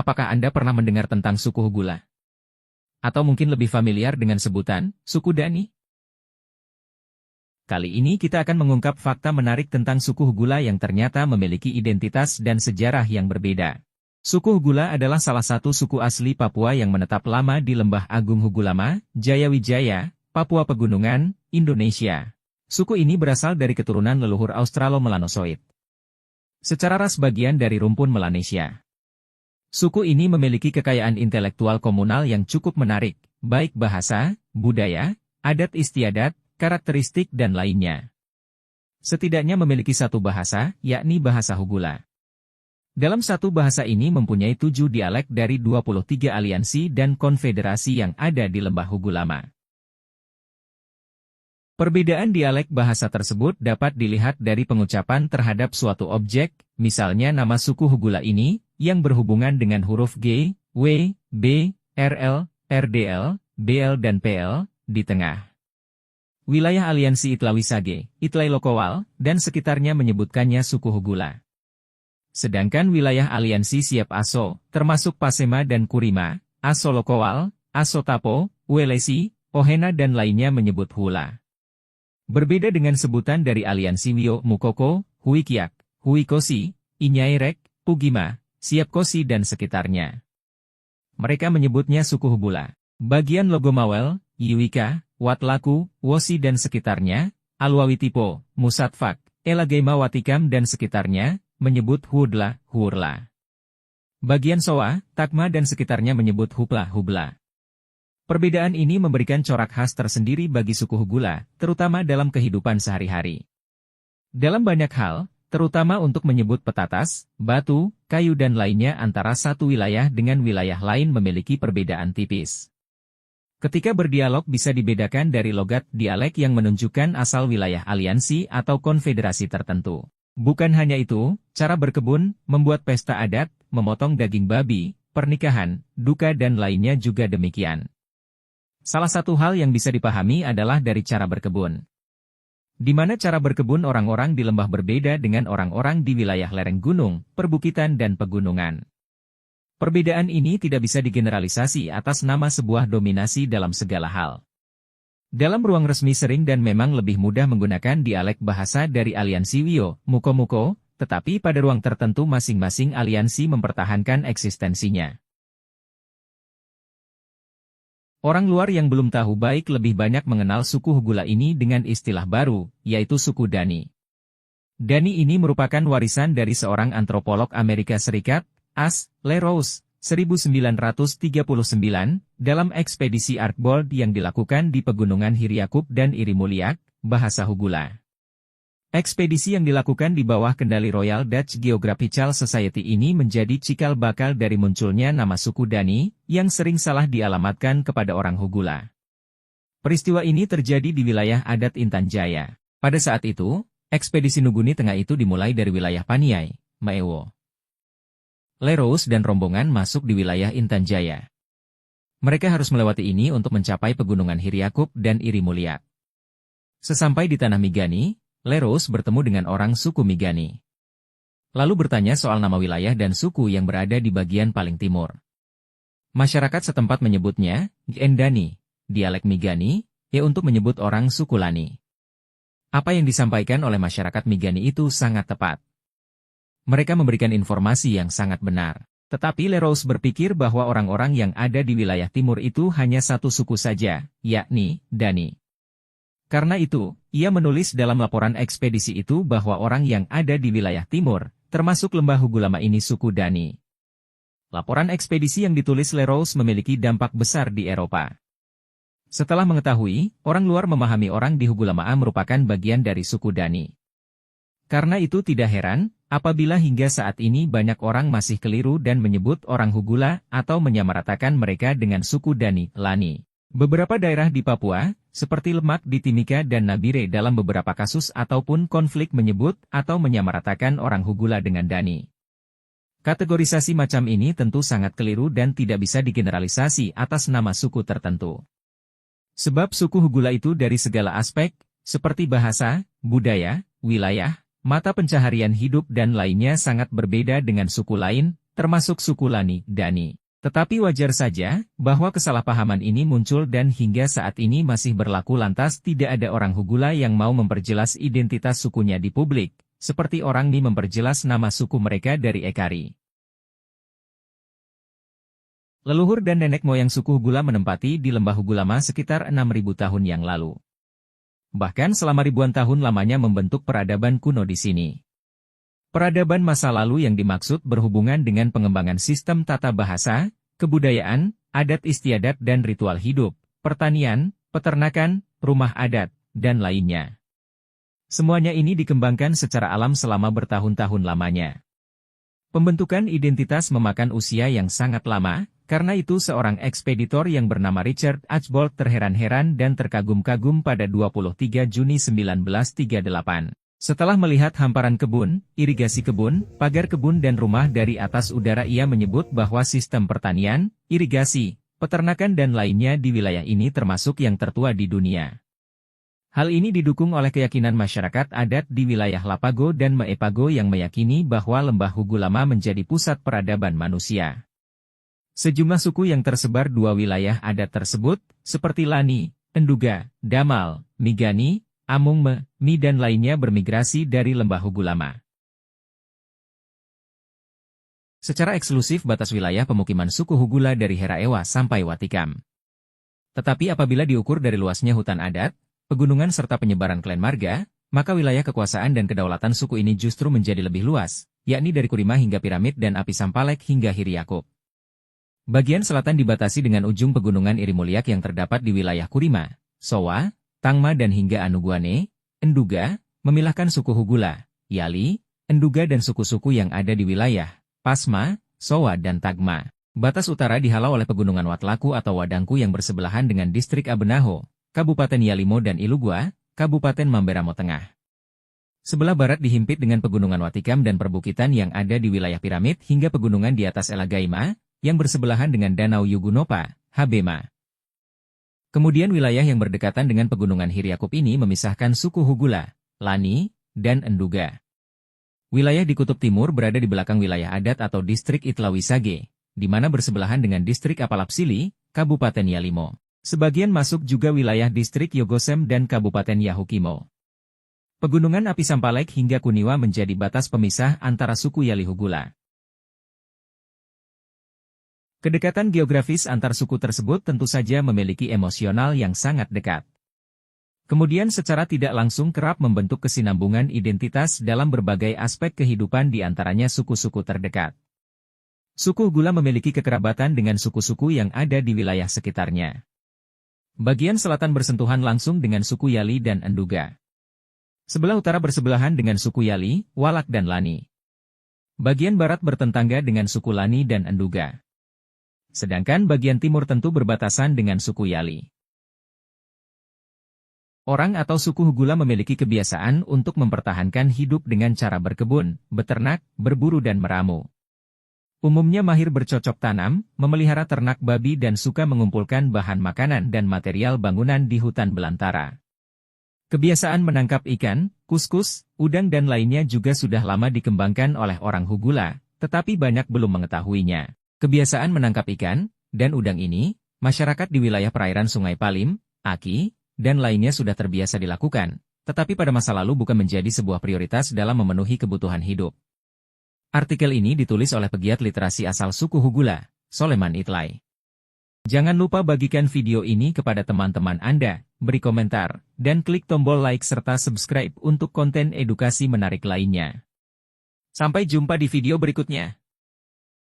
Apakah Anda pernah mendengar tentang suku Hugula? Atau mungkin lebih familiar dengan sebutan, suku Dani? Kali ini kita akan mengungkap fakta menarik tentang suku Hugula yang ternyata memiliki identitas dan sejarah yang berbeda. Suku Hugula adalah salah satu suku asli Papua yang menetap lama di Lembah Agung Hugulama, Jayawijaya, Papua Pegunungan, Indonesia. Suku ini berasal dari keturunan leluhur Australo-Melanozoid. Secara ras bagian dari rumpun Melanesia. Suku ini memiliki kekayaan intelektual komunal yang cukup menarik, baik bahasa, budaya, adat istiadat, karakteristik dan lainnya. Setidaknya memiliki satu bahasa, yakni bahasa Hugula. Dalam satu bahasa ini mempunyai 7 dialek dari 23 aliansi dan konfederasi yang ada di Lembah Hugulama. Perbedaan dialek bahasa tersebut dapat dilihat dari pengucapan terhadap suatu objek, misalnya nama suku Hugula ini, yang berhubungan dengan huruf G, W, B, RL, RDL, BL dan PL, di tengah. Wilayah aliansi Itlawisage, Itlai Lokowal, dan sekitarnya menyebutkannya suku Hugula. Sedangkan wilayah aliansi Siap Aso, termasuk Pasema dan Kurima, Aso Lokowal, Aso Tapo, Welesi, Ohena dan lainnya menyebut Hula. Berbeda dengan sebutan dari aliansi Wio Mukoko, Huikiak, Huikosi, Inyairek, Pugima, Siap Kosi dan sekitarnya. Mereka menyebutnya suku Hugula. Bagian Logomawel, Yiwika, Watlaku, Wosi dan sekitarnya, Alwawitipo, Musatfak, Elagema Watikam dan sekitarnya, menyebut Hudla, Hurla. Bagian Soa, Takma dan sekitarnya menyebut Hupla, Hubla. Perbedaan ini memberikan corak khas tersendiri bagi suku Hugula, terutama dalam kehidupan sehari-hari. Dalam banyak hal, terutama untuk menyebut petatas, batu, kayu dan lainnya antara satu wilayah dengan wilayah lain memiliki perbedaan tipis. Ketika berdialog bisa dibedakan dari logat dialek yang menunjukkan asal wilayah aliansi atau konfederasi tertentu. Bukan hanya itu, cara berkebun, membuat pesta adat, memotong daging babi, pernikahan, duka dan lainnya juga demikian. Salah satu hal yang bisa dipahami adalah dari cara berkebun. Di mana cara berkebun orang-orang di lembah berbeda dengan orang-orang di wilayah lereng gunung, perbukitan dan pegunungan. Perbedaan ini tidak bisa digeneralisasi atas nama sebuah dominasi dalam segala hal. Dalam ruang resmi sering dan memang lebih mudah menggunakan dialek bahasa dari aliansi Wio, Muko-Muko, tetapi pada ruang tertentu masing-masing aliansi mempertahankan eksistensinya. Orang luar yang belum tahu baik lebih banyak mengenal suku Hugula ini dengan istilah baru, yaitu suku Dani. Dani ini merupakan warisan dari seorang antropolog Amerika Serikat, As. LeRoux, 1939, dalam ekspedisi Archbold yang dilakukan di pegunungan Hiriakup dan Irimuliak, bahasa Hugula. Ekspedisi yang dilakukan di bawah kendali Royal Dutch Geographical Society ini menjadi cikal bakal dari munculnya nama suku Dani, yang sering salah dialamatkan kepada orang Hugula. Peristiwa ini terjadi di wilayah adat Intan Jaya. Pada saat itu, ekspedisi Nuguni Tengah itu dimulai dari wilayah Paniai, Maewo. LeRoux dan rombongan masuk di wilayah Intan Jaya. Mereka harus melewati ini untuk mencapai pegunungan Hiriakup dan Irimuliak. Sesampai di tanah Migani, LeRoux bertemu dengan orang suku Migani. Lalu bertanya soal nama wilayah dan suku yang berada di bagian paling timur. Masyarakat setempat menyebutnya Endani, dialek Migani, untuk menyebut orang suku Lani. Apa yang disampaikan oleh masyarakat Migani itu sangat tepat. Mereka memberikan informasi yang sangat benar. Tetapi LeRoux berpikir bahwa orang-orang yang ada di wilayah timur itu hanya satu suku saja, yakni Dani. Karena itu, ia menulis dalam laporan ekspedisi itu bahwa orang yang ada di wilayah timur, termasuk lembah Hugulama ini suku Dani. Laporan ekspedisi yang ditulis LeRoux memiliki dampak besar di Eropa. Setelah mengetahui, orang luar memahami orang di Hugulama merupakan bagian dari suku Dani. Karena itu tidak heran, apabila hingga saat ini banyak orang masih keliru dan menyebut orang Hugula atau menyamaratakan mereka dengan suku Dani, Lani. Beberapa daerah di Papua, seperti Lemak di Timika dan Nabire dalam beberapa kasus ataupun konflik menyebut atau menyamaratakan orang Hugula dengan Dani. Kategorisasi macam ini tentu sangat keliru dan tidak bisa digeneralisasi atas nama suku tertentu. Sebab suku Hugula itu dari segala aspek, seperti bahasa, budaya, wilayah, mata pencaharian hidup dan lainnya sangat berbeda dengan suku lain, termasuk suku Lani, Dani. Tetapi wajar saja, bahwa kesalahpahaman ini muncul dan hingga saat ini masih berlaku lantas tidak ada orang Hugula yang mau memperjelas identitas sukunya di publik, seperti orang Ni memperjelas nama suku mereka dari Ekari. Leluhur dan nenek moyang suku Hugula menempati di lembah Hugulama sekitar 6.000 tahun yang lalu. Bahkan selama ribuan tahun lamanya membentuk peradaban kuno di sini. Peradaban masa lalu yang dimaksud berhubungan dengan pengembangan sistem tata bahasa, kebudayaan, adat istiadat dan ritual hidup, pertanian, peternakan, rumah adat, dan lainnya. Semuanya ini dikembangkan secara alam selama bertahun-tahun lamanya. Pembentukan identitas memakan usia yang sangat lama, karena itu seorang ekspeditor yang bernama Richard Archbold terheran-heran dan terkagum-kagum pada 23 Juni 1938. Setelah melihat hamparan kebun, irigasi kebun, pagar kebun dan rumah dari atas udara ia menyebut bahwa sistem pertanian, irigasi, peternakan dan lainnya di wilayah ini termasuk yang tertua di dunia. Hal ini didukung oleh keyakinan masyarakat adat di wilayah Lapago dan Maepago yang meyakini bahwa lembah Hugulama menjadi pusat peradaban manusia. Sejumlah suku yang tersebar dua wilayah adat tersebut, seperti Lani, Enduga, Damal, Migani, Amung, Mi dan lainnya bermigrasi dari lembah Hugulama. Secara eksklusif batas wilayah pemukiman suku Hugula dari Heraewa sampai Watikam. Tetapi apabila diukur dari luasnya hutan adat, pegunungan serta penyebaran klan marga, maka wilayah kekuasaan dan kedaulatan suku ini justru menjadi lebih luas, yakni dari Kurima hingga Piramid dan Api Sampalek hingga Hiriakub. Bagian selatan dibatasi dengan ujung pegunungan Irimuliak yang terdapat di wilayah Kurima, Sowa, Tangma dan hingga Anuguane, Enduga, memilahkan suku Hugula, Yali, Enduga dan suku-suku yang ada di wilayah Pasma, Sowa dan Tagma. Batas utara dihalau oleh pegunungan Watlaku atau Wadangku yang bersebelahan dengan distrik Abenaho, Kabupaten Yalimo dan Ilugwa, Kabupaten Mamberamo Tengah. Sebelah barat dihimpit dengan pegunungan Watikam dan perbukitan yang ada di wilayah Piramid hingga pegunungan di atas Elagaima, yang bersebelahan dengan Danau Yugunopa, Habema. Kemudian wilayah yang berdekatan dengan pegunungan Hiriakub ini memisahkan suku Hugula, Lani, dan Enduga. Wilayah di kutub timur berada di belakang wilayah adat atau distrik Itlawisage, di mana bersebelahan dengan distrik Apalapsili, Kabupaten Yalimo. Sebagian masuk juga wilayah distrik Yogosem dan Kabupaten Yahukimo. Pegunungan Api Sampalek hingga Kuniwa menjadi batas pemisah antara suku Yali Hugula. Kedekatan geografis antar suku tersebut tentu saja memiliki emosional yang sangat dekat. Kemudian secara tidak langsung kerap membentuk kesinambungan identitas dalam berbagai aspek kehidupan di antaranya suku-suku terdekat. Suku Hugula memiliki kekerabatan dengan suku-suku yang ada di wilayah sekitarnya. Bagian selatan bersentuhan langsung dengan suku Yali dan Enduga. Sebelah utara bersebelahan dengan suku Yali, Walak dan Lani. Bagian barat bertetangga dengan suku Lani dan Enduga. Sedangkan bagian timur tentu berbatasan dengan suku Yali. Orang atau suku Hugula memiliki kebiasaan untuk mempertahankan hidup dengan cara berkebun, beternak, berburu dan meramu. Umumnya mahir bercocok tanam, memelihara ternak babi dan suka mengumpulkan bahan makanan dan material bangunan di hutan belantara. Kebiasaan menangkap ikan, kuskus, udang dan lainnya juga sudah lama dikembangkan oleh orang Hugula, tetapi banyak belum mengetahuinya. Kebiasaan menangkap ikan dan udang ini, masyarakat di wilayah perairan Sungai Palim, Aki, dan lainnya sudah terbiasa dilakukan, tetapi pada masa lalu bukan menjadi sebuah prioritas dalam memenuhi kebutuhan hidup. Artikel ini ditulis oleh pegiat literasi asal suku Hugula, Soleman Itlay. Jangan lupa bagikan video ini kepada teman-teman Anda, beri komentar, dan klik tombol like serta subscribe untuk konten edukasi menarik lainnya. Sampai jumpa di video berikutnya.